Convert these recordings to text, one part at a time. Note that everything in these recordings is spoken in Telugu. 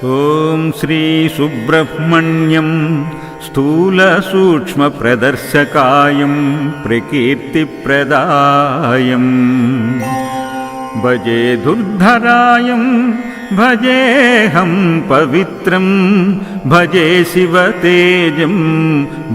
ఓం శ్రీ సుబ్రహ్మణ్యం స్థూలసూక్ష్మప్రదర్శకాయం ప్రకీర్తిప్రదాయం భజే దుర్ధరాయం భజేహం పవిత్రం భజే శివతేజం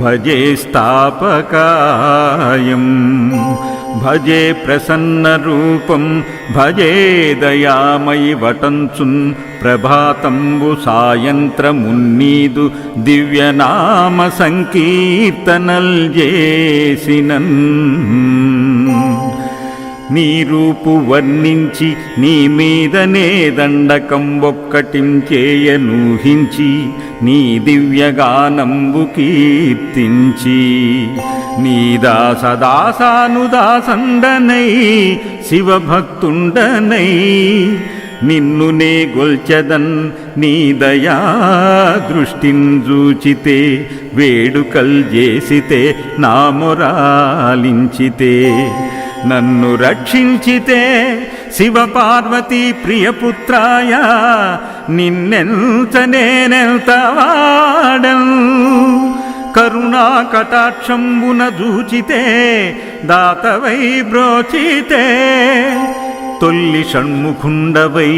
భజే స్థాపకాయం భజే ప్రసన్నరూపం భజే దయామయి వటంచున్ ప్రభాతంబు సాయంత్రమున్నీదు దివ్యనామ సంకీర్తనల్ చేసినన్ నీ రూపు వర్ణించి నీ మీదనే దండకం ఒక్కటించేయనూహించి నీ దివ్యగానంబు కీర్తించి నీ దాసదాసానుదాసండనై శివభక్తుండనై నిన్ను నే గొల్చెదన్ నీ దయా దృష్టింజూచితే వేడుకల్ చేసితే నా మొరాలించితే నన్ను రక్షించితే శివపార్వతీ ప్రియపుత్రాయ నిన్నెంత నేనెంత వాడన్ కరుణా కటాక్షంబున జూచితే దాతవై బ్రోచితే తొల్లి షణ్ముఖుండవై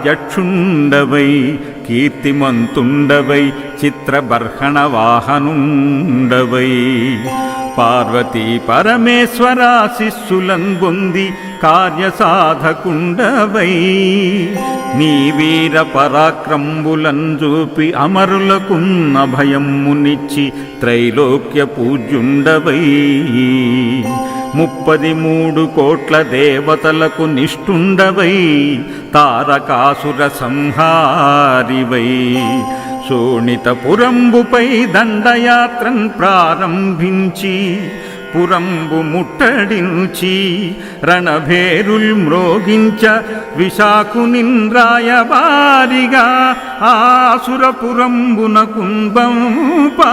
దేవసైన్యాధ్యక్షుండవై కీర్తిమంతుండవై చిత్రబర్హణ వాహనుండవై పార్వతీ పరమేశ్వరాశిస్సులన్ పొంది కార్యసాధకుండవై నీ వీర పరాక్రంబులన్ చూపి అమరులకున్న భయమునిచ్చి త్రైలోక్య పూజ్యుండవై 33 కోట్ల దేవతలకు నిష్ఠుండవై తారకాసుర సంహారివై శోణితపురంబుపై దండయాత్రన్ ప్రారంభించి పురంబు ముట్టడించి రణభేరుల్ మ్రోగించ విశాఖునింద్రాయవారిగా ఆసురపురంబున కుంభంపా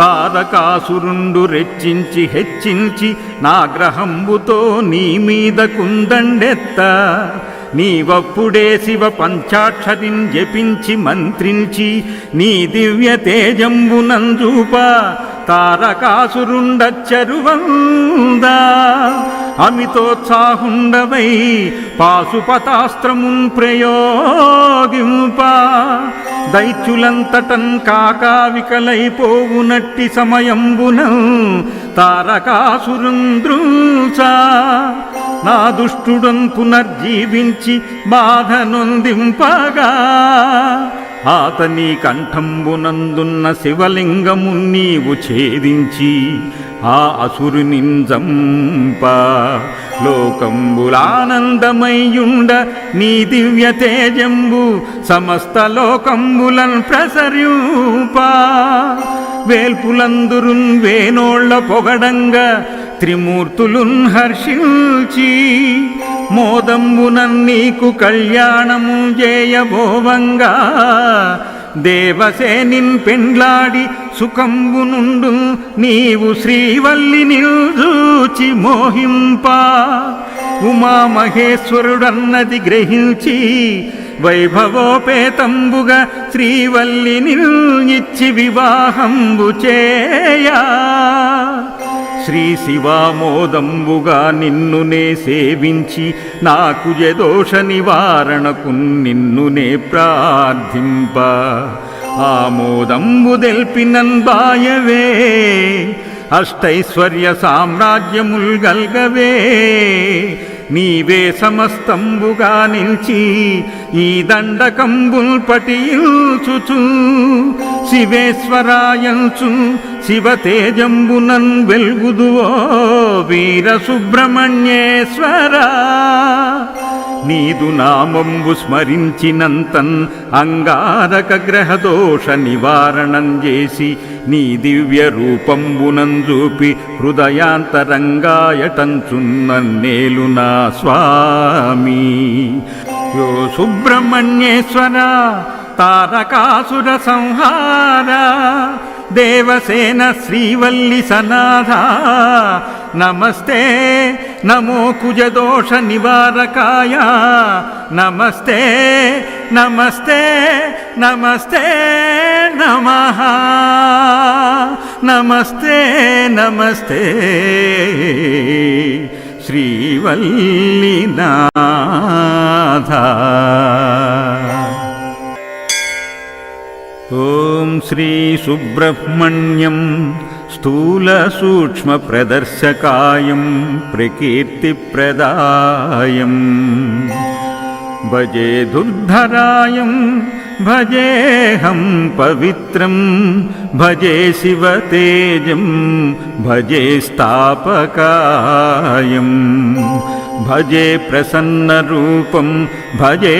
తారకాసురుండు రెచ్చించి హెచ్చించి నాగ్రహంబుతో నీ మీద కుందండెత్త నీవప్పుడే శివ పంచాక్షరిన్ జపించి మంత్రించి నీ దివ్య తేజంబునంజూప తారకాసురుండచ్చరువందా అమితోత్సాహుండవై పాశుపతాస్త్రమున్ ప్రయోగింప దైత్యులంతటన్ కాకావికలైపోవునట్టి సమయంబున తారకాసురుంద్రుసా నా దుష్టుడన్ పునర్జీవించి బాధ నొందింపగా ఆతని కంఠంబునందున్న శివలింగము నీవు ఛేదించి ఆ అసురునింజంప లోకంబులానందమయ్యుండ నీ దివ్య తేజంబు సమస్త లోకంబులన్ ప్రసర్యూప వేల్పులందురున్ వేనోళ్ల పొగడంగ త్రిమూర్తులున్ హర్షించి మోదంబునన్ నీకు కళ్యాణము చేయబోవంగా దేవసేనిన్ పెండ్లాడి సుఖంబునుండు నీవు శ్రీవల్లి నిల్జూచి మోహింప ఉమామహేశ్వరుడన్నది గ్రహించి వైభవోపేతంబుగా శ్రీవల్లి నిల్నిచ్చి వివాహంబు చేయా శ్రీ శివామోదంబుగా నిన్నునే సేవించి నాకు యదోష నివారణకు నిన్నునే ప్రార్థింప ఆమోదంబు దెల్పినన్ బాయవే అష్టైశ్వర్య సామ్రాజ్యముల్ గల్గవే నీవే సమస్తంబుగా నిల్చి ఈ దండకంబుల్ పటియుచుచు శివేశ్వరాయంచు శివతేజంబునన్ వెల్గుదువో వీర సుబ్రహ్మణ్యేశ్వరా నీదు నామంబు స్మరించినంతన్ అంగారక గ్రహదోష నివారణం చేసి నీ దివ్య రూపంబునంజూపి హృదయాంతరంగాయటంచున్నన్నేలు నా స్వామి యో సుబ్రహ్మణ్యేశ్వర తారకాసుర సంహార దేవసేన శ్రీవల్లి సనాథ నమస్తే నమో కుజదోష నివారకాయ నమస్తే నమస్తే నమస్తే నమః నమస్తే నమస్తే శ్రీవల్లినాథ. ఓం శ్రీ సుబ్రహ్మణ్యం స్థూల సూక్ష్మ ప్రదర్శకాయం ప్రకీర్తిప్రదాయం భజే దుర్ధరాయం భజేహం పవిత్రం భజే శివతేజం భజే స్థాపకాయం భజే ప్రసన్నరూపం భజే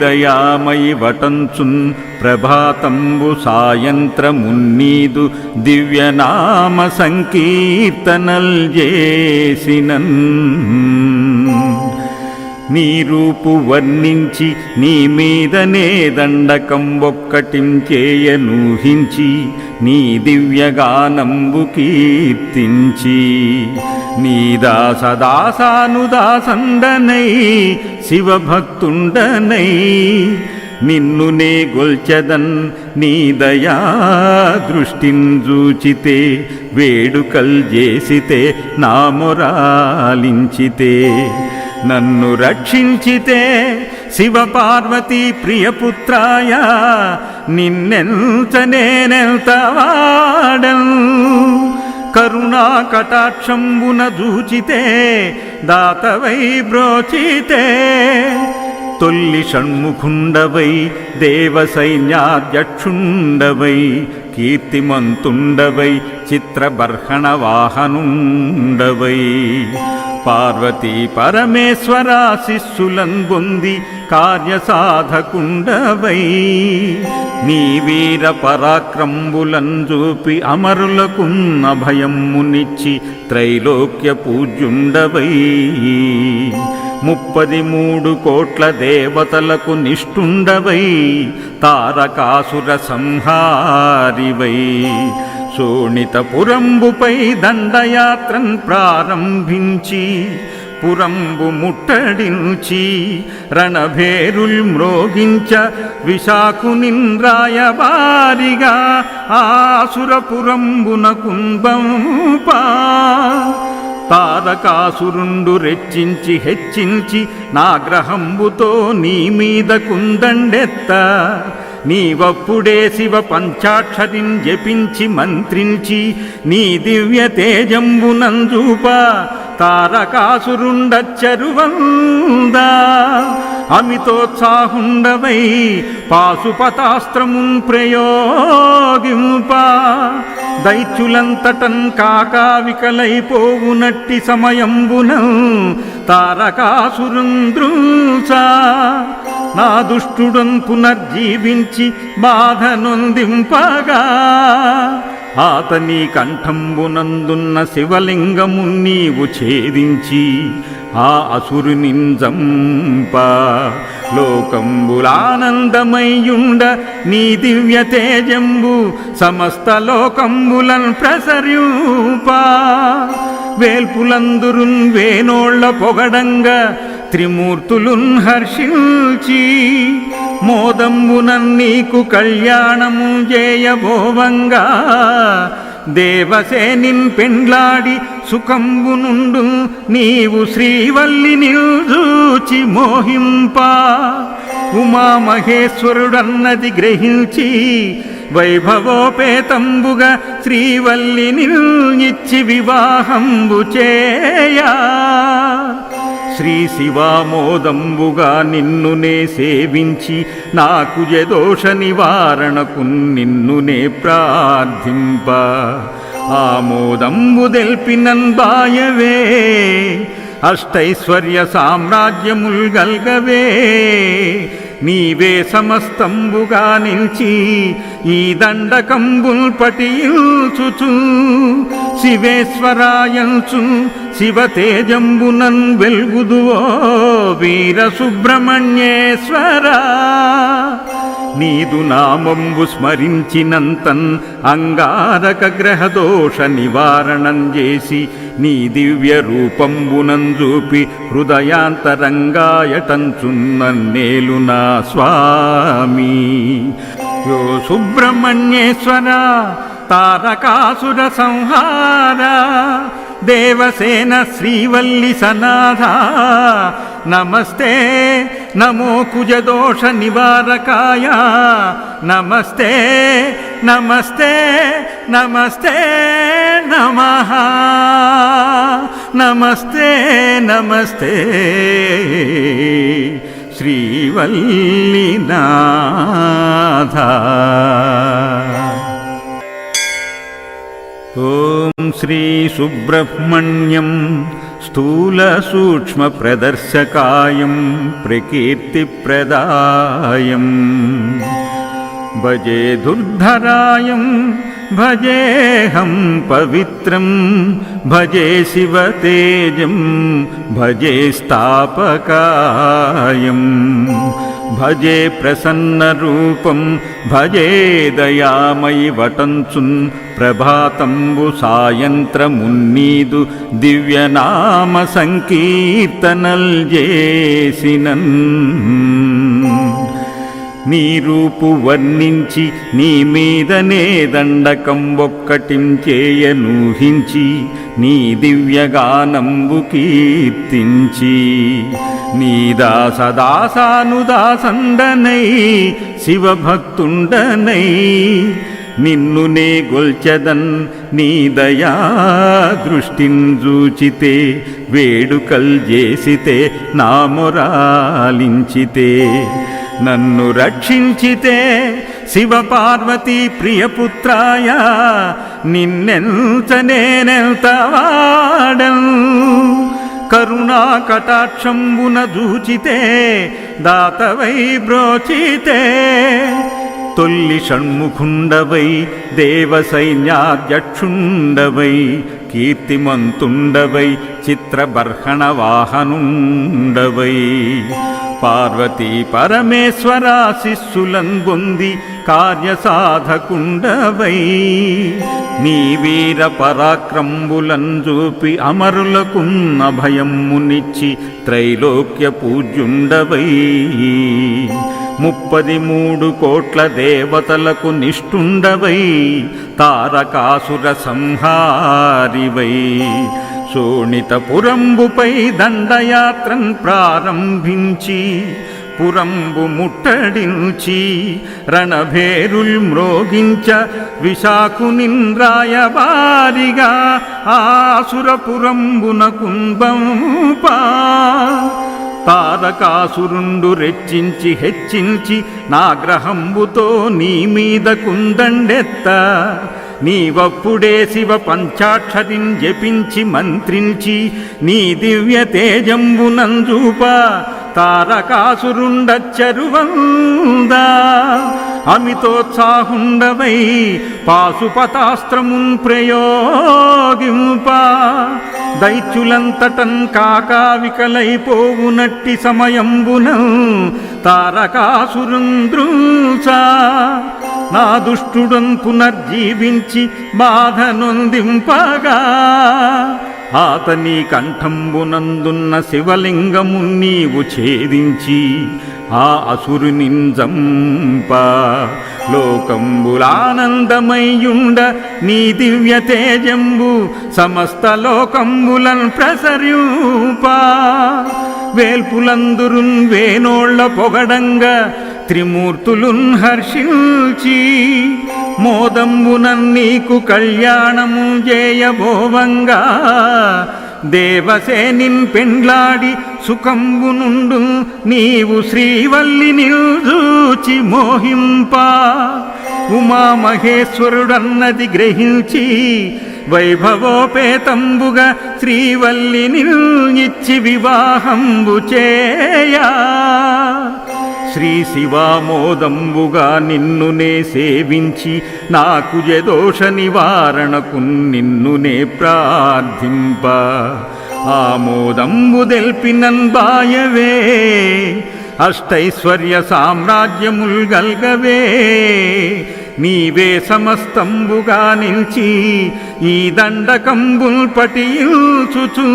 దయామయి వటంచున్ ప్రభాతంబు సాయంత్రమున్నీదు దివ్యనామ సంకీర్తనల్ చేసినన్ నీ రూపు వర్ణించి నీ మీదనే దండకం ఒక్కటించేయనూహించి నీ దివ్యగానంబు కీర్తించి నీ దాసదాసానుదాసండనై శివభక్తుండనై నిన్ను నే గొల్చెదన్ నీ దయా దృష్టిన్ చూచితే వేడుకల్ చేసితే నా మొరాలించితే నన్ను రక్షించితే శివపార్వతీ ప్రియపుత్రాయ నిన్నెంత నేనెంత వాడను కరుణా కటాక్షంబున చూచితే దాతవై బ్రోచితే తొల్లి షణ్ముఖుండవై దేవసైన్యాధ్యక్షుండవై కీర్తిమంతుండవై చిత్రబర్హణ వాహనుండవై పార్వతీ పరమేశ్వర శిష్యులం పొంది కార్యసాధకుండవై నీ వీర పరాక్రంబులం చూపి అమరులకున్న భయమునిచ్చి త్రైలోక్య పూజ్యుండవై 33 కోట్ల దేవతలకు నిష్ఠుండవై తారకాసుర సంహారివై శోణితపురంబుపై దండయాత్రన్ ప్రారంభించి పురంబు ముట్టడించి రణభేరుల్ మ్రోగించ విశాఖునింద్రాయబారిగా ఆసురపురంబున కుంభంపా తారకాసురుండు రెచ్చించి హెచ్చించి నాగ్రహంబుతో నీ మీద కుందండెత్త నీవప్పుడే శివ పంచాక్షరిన్ జపించి మంత్రించి నీ దివ్య తేజంబునంజూప తారకాసురుండచ్చరువందా అమితోత్సాహుండవై పాశుపతాస్త్రమున్ ప్రయోగింప దైత్యులంతటన్ కాకావికలైపోవునట్టి సమయంబున తారకాసురుంద్రుసా నా దుష్టుడన్ పునర్జీవించి బాధ నొందింపగా ఆతని కంఠంబునందున్న శివలింగము నీవు ఛేదించి ఆ అసురునింజంప లోకంబులానందమయ్యుండ నీ దివ్య తేజంబు సమస్త లోకంబులన్ ప్రసరింప వేల్పులందురున్ వేనోళ్ల పొగడంగ త్రిమూర్తులున్ హర్షించి మోదంబునన్ నీకు కళ్యాణము చేయబోవంగా దేవసేనిన్ పెండ్లాడి సుఖంబునుండు నీవు శ్రీవల్లిని చూచి మోహింప ఉమామహేశ్వరుడన్నది గ్రహించి వైభవోపేతంబుగా శ్రీవల్లిని ఇచ్చి వివాహంబు చేయా శ్రీ శివామోదంబుగా నిన్నునే సేవించి నాకు యదోష నివారణకు నిన్నునే ప్రార్థింప ఆమోదంబు దెల్పినన్ బాయవే అష్టైశ్వర్య సామ్రాజ్యముల్ గల్గవే నీవే సమస్తంబుగా నిలిచి ఈ దండకంబుల్ పటియుచుచు శివేశ్వరాయంచు శివతేజంబునన్ వెల్గుదువో వీర సుబ్రహ్మణ్యేశ్వర నీదు నామంబు స్మరించినంతన్ అంగారక గ్రహదోష నివారణం చేసి నీ దివ్య రూపంబునంజూపి హృదయాంతరంగాయటంచున్నన్నేలు నా స్వామి. యో సుబ్రహ్మణ్యేశ్వర తారకాసుర సంహార దేవసేన శ్రీవల్లి సనాథ నమస్తే నమో కుజదోష నివారకాయ నమస్తే నమస్తే నమస్తే నమః నమస్తే నమస్తే శ్రీవల్లినాథ. ఓం శ్రీ సుబ్రహ్మణ్యం స్థూల సూక్ష్మ ప్రదర్శకాయం ప్రకీర్తిప్రదాయం భజే దుర్ధరాయం భజేహం పవిత్రం భజే శివతేజం భజే స్థాపకాయం భజే ప్రసన్నరూపం భజే దయామయి వటంచున్ ప్రభాతంబు సాయంత్రమున్నీదు దివ్యనామ సంకీర్తనల్ చేసినన్ నీ రూపు వర్ణించి నీ మీదనే దండకం ఒక్కటించేయనూహించి నీ దివ్యగానంబు కీర్తించి నీ దాసదాసానుదాసండనై శివభక్తుండనై నిన్ను నే గొల్చెదన్ నీ దయా దృష్టింజూచితే వేడుకల్ చేసితే నా మొరాలించితే నన్ను రక్షించితే శివ పార్వతీ ప్రియపుత్రాయ నిన్నెంత నేనెంత వాడన్ కరుణా కటాక్షంబున దూచితే దాతవై బ్రోచితే తొల్లి షణ్ముఖుండవై దేవసైన్యాధ్యక్షుండవై కీర్తిమంతుండవై చిత్రబర్హణ వాహనుండవై పార్వతీ పరమేశ్వరాశిస్సులం పొంది కార్యసాధకుండవై నీ వీర పరాక్రంబులంజూపి అమరులకున్న భయమునిచ్చి త్రైలోక్య పూజ్యుండవై 33 కోట్ల దేవతలకు నిష్ఠుండవై తారకాసుర సంహారివై శోణితపురంబుపై దండయాత్రన్ ప్రారంభించి పురంబు ముట్టడించి రణభేరుల్ మ్రోగించ విశాఖునిన్ రాయబారిగా ఆసురపురంబున కుంభంపా తారకాసురుండు రెచ్చించి హెచ్చించి నాగ్రహంబుతో నీ మీద కుందండెత్త నీవప్పుడే శివ పంచాక్షరిం జపించి మంత్రించి నీ దివ్య తేజంబునంజూప తారకాసురుండచ్చరువందా అమితోత్సాహుండవై పాశుపతాస్త్రమున్ ప్రయోగింప దైత్యులంతటన్ కాకావికలైపోవునట్టి సమయంబున తారకాసురుంద్రుసా నా దుష్టుడన్ పునర్జీవించి బాధ నొందింపగా ఆతని కంఠంబునందున్న శివలింగము నీవు ఛేదించి ఆ అసురునింజంప లోకంబులానందమయ్యుండ నీ దివ్య తేజంబు సమస్త లోకంబులన్ ప్రసరింప వేల్పులందురున్ వేనోళ్ల పొగడంగ త్రిమూర్తులున్ హర్షించి మోదంబునన్ నీకు కళ్యాణము చేయబోవంగా దేవసేనిన్ పెండ్లాడి సుఖంబునుండు నీవు శ్రీవల్లిని చూచి మోహింప ఉమామహేశ్వరుడన్నది గ్రహించి వైభవోపేతంబుగా శ్రీవల్లిని ఇచ్చి వివాహంబు చేయా శ్రీ శివామోదంబుగా నిన్నునే సేవించి నాకు జదోష నివారణకు నిన్నునే ప్రార్థింప ఆమోదంబు దెల్పినన్ బాయవే అష్టైశ్వర్య సామ్రాజ్యముల్ గల్గవే నీవే సమస్తంబుగా నిలిచి ఈ దండకంబుల్ పటియుచుచు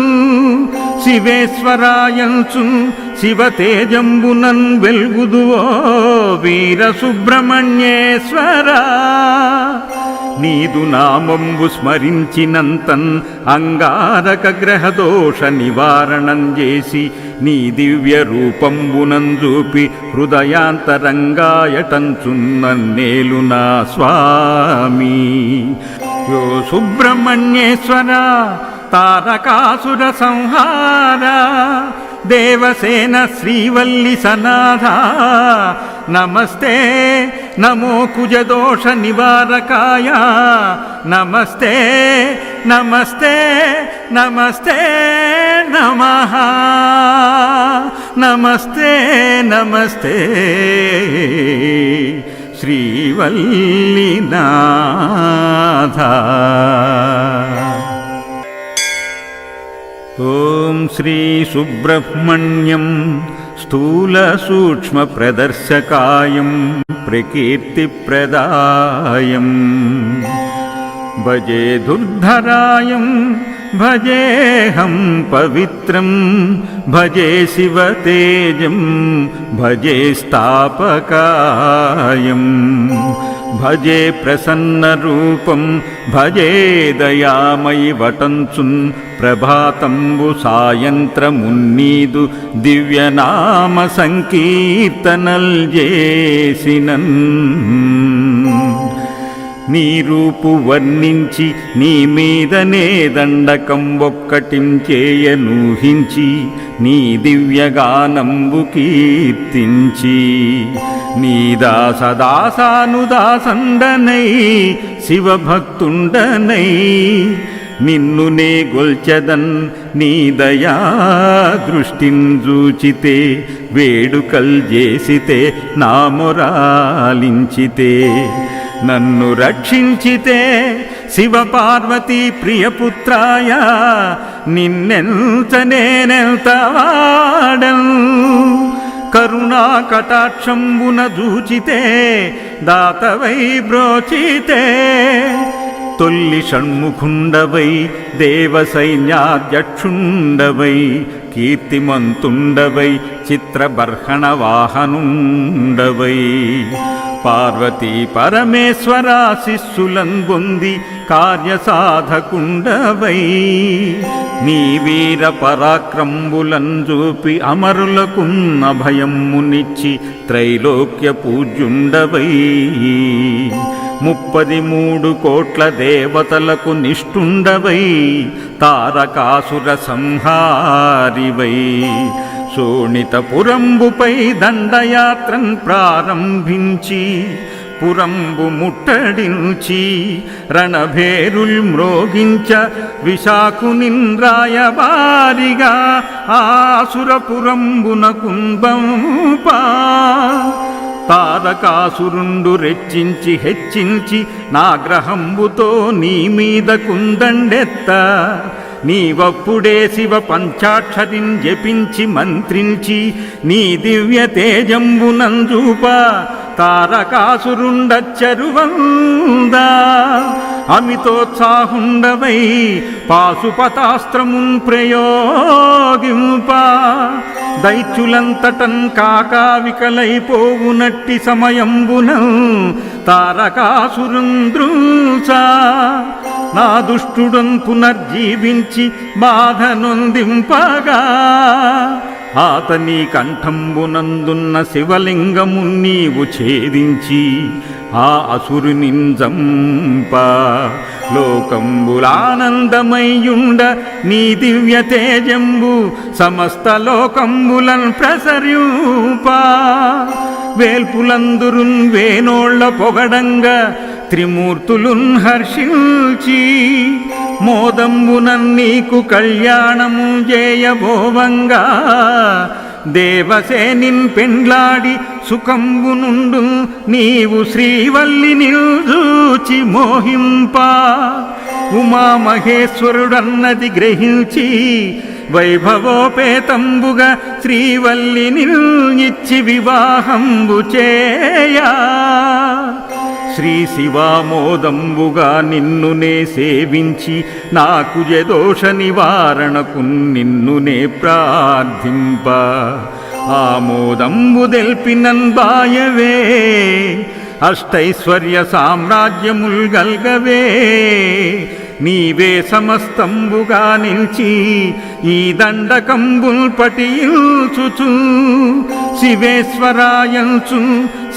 శివేశ్వరాయంచు శివతేజంబునన్ వెల్గుదువో వీర సుబ్రహ్మణ్యేశ్వరా నీదు నామంబు స్మరించినంతన్ అంగారక గ్రహదోష నివారణం చేసి నీ దివ్య రూపంబునంజూపి హృదయాంతరంగాయటంచున్నన్నేలు నా స్వామి యో సుబ్రహ్మణ్యేశ్వర తారకాసుర సంహార దేవసేన శ్రీవల్లి సనాథ నమస్తే నమో కుజదోష నివారకాయ నమస్తే నమస్తే నమస్తే నమః నమస్తే నమస్తే శ్రీవల్లినాథ ఓం శ్రీ సుబ్రహ్మణ్యం స్థూల సూక్ష్మ ప్రదర్శకాయం ప్రకీర్తిప్రదాయం భజే దుర్ధరాయం భజేహం పవిత్రం భజే శివతేజం భజే స్థాపకాయం భజే ప్రసన్నరూపం భజే దయామయి వటంచున్ ప్రభాతంబు సాయంత్రమున్నీదు దివ్యనామ సంకీర్తనల్ చేసినన్ నీ రూపు వర్ణించి నీ మీదనే దండకం ఒక్కటించేయనూహించి నీ దివ్యగానంబు కీర్తించి నీ దాసదాసానుదాసండనై శివభక్తుండనై నిన్ను నే గొల్చెదన్ నీ దయా దృష్టింజూచితే వేడుకల్ చేసితే నా మొరాలించితే నన్ను రక్షించితే శివపార్వతీ ప్రియపుత్రాయ నిన్నెంత నేనెంత వాడను కరుణా కటాక్షంబున జూచితే దాతవై బ్రోచితే తొల్లి షణ్ముఖుండవై దేవ సైన్యాధ్యక్షుండవై కీర్తిమంతుండవై చిత్రబర్హణ వాహనుండవై పార్వతీ పరమేశ్వర శిస్సులన్ పొంది కార్యసాధకుండవై నీ వీర పరాక్రంబులన్ చూపి అమరులకున్న భయమ్మునిచ్చి త్రైలోక్య పూజ్యుండవై 33 కోట్ల దేవతలకు నిష్ఠుండవై తారకాసుర సంహారివై శోణితపురంబుపై దండయాత్రన్ ప్రారంభించి పురంబు ముట్టడించి రణభేరుల్ మ్రోగించ విశాఖునిన్ రాయబారిగా ఆసురపురంబున కుంభంపా తారకాసురుండు రెచ్చించి హెచ్చించి నాగ్రహంబుతో నీ మీద కుందండెత్త నీవప్పుడే శివ పంచాక్షరిన్ జపించి మంత్రించి నీ దివ్య తేజంబునంజూప తారకాసురుండచ్చరువందా అమితోత్సాహుండవై పాశుపతాస్త్రమున్ ప్రయోగింప దైత్యులంతటన్ కాకావికలైపోవునట్టి సమయంబున తారకాసురుంద్రూసా నా దుష్టుడన్ పునర్జీవించి బాధ నొందింపగా ఆతని కంఠంబునందున్న శివలింగము నీవు ఛేదించి ఆ అసురునింజంప లోకంబులానందమయ్యుండ నీ దివ్య తేజంబు సమస్త లోకంబులన్ ప్రసర్యూప వేల్పులందురున్ వేనోళ్ల పొగడంగ త్రిమూర్తులున్ హర్షించి మోదంబునన్ నీకు కళ్యాణము చేయబోవంగా దేవసేనిన్ పెండ్లాడి సుఖంబునుండు నీవు శ్రీవల్లిని చూచి మోహింప ఉమామహేశ్వరుడన్నది గ్రహించి వైభవోపేతంబుగా శ్రీవల్లిని ఇచ్చి వివాహంబు చేయ శ్రీ శివామోదంబుగా నిన్నునే సేవించి నాకు యదోష నివారణకు నిన్నునే ప్రార్థింప ఆమోదంబు దెల్పినన్ బాయవే అష్టైశ్వర్య సామ్రాజ్యముల్ గల్గవే నీవే సమస్తంబుగా నిల్చి ఈ దండకంబుల్ పటియుచుచు శివేశ్వరాయంచు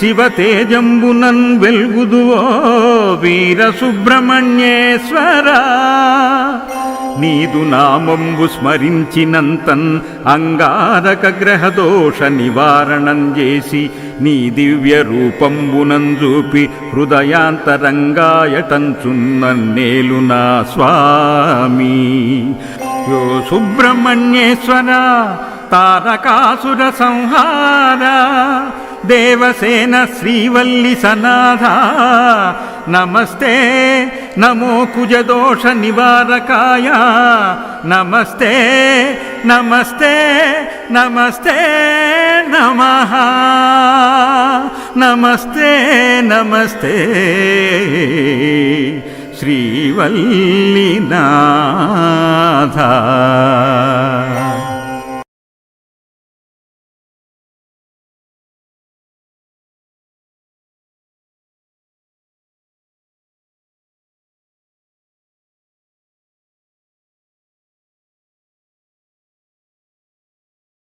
శివతేజంబునన్ వెల్గుదువో వీర సుబ్రహ్మణ్యేశ్వరా నీదు నామంబు స్మరించినంతన్ అంగారక గ్రహదోష నివారణం చేసి నీ దివ్య రూపంబునం చూపి హృదయాంతరంగాయటంచున్నన్నేలు నా స్వామి యో సుబ్రహ్మణ్యేశ్వర తారకాసుర సంహార దేవసేన శ్రీవల్లి సనాథ నమస్తే నమో కుజదోష నివారకాయ నమస్తే నమస్తే నమస్తే నమః నమస్తే నమస్తే శ్రీవల్లినాథ